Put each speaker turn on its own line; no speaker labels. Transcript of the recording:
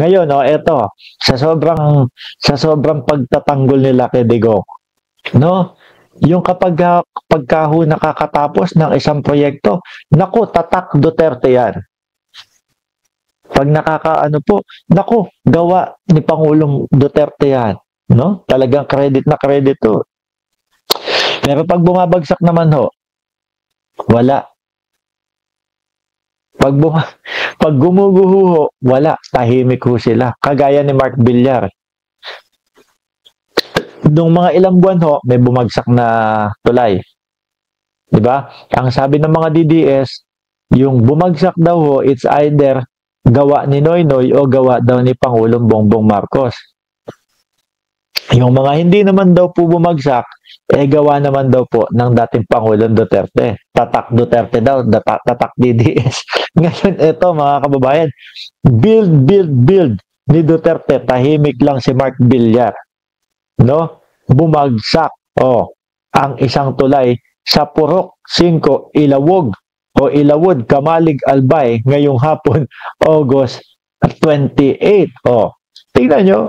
Ngayon, eto, sa sobrang pagtatanggol nila kay Digong, no? Yung pagka ho nakakatapos ng isang proyekto, naku, tatak Duterte yan. Pag nakakaano po, naku, gawa ni Pangulong Duterte yan. No? Talagang credit na credit to. Pero pag bumabagsak naman ho, wala. Pag gumuguho ho, wala. Tahimik ho sila. Kagaya ni Mark Villar. Nung mga ilang buwan ho, may bumagsak na tulay. Diba? Ang sabi ng mga DDS, yung bumagsak daw ho, it's either gawa ni Noynoy o gawa daw ni Pangulong Bongbong Marcos. Yung mga hindi naman daw po bumagsak, gawa naman daw po ng dating Pangulong Duterte. Tatak Duterte daw, tatak DDS. Ngayon, ito mga kababayan, build ni Duterte, tahimik lang si Mark Villar. No? Bumagsak ang isang tulay sa Purok 5, Ilawog o Ilawod, Kamalig, Albay ngayong hapon, August 28. Tingnan nyo,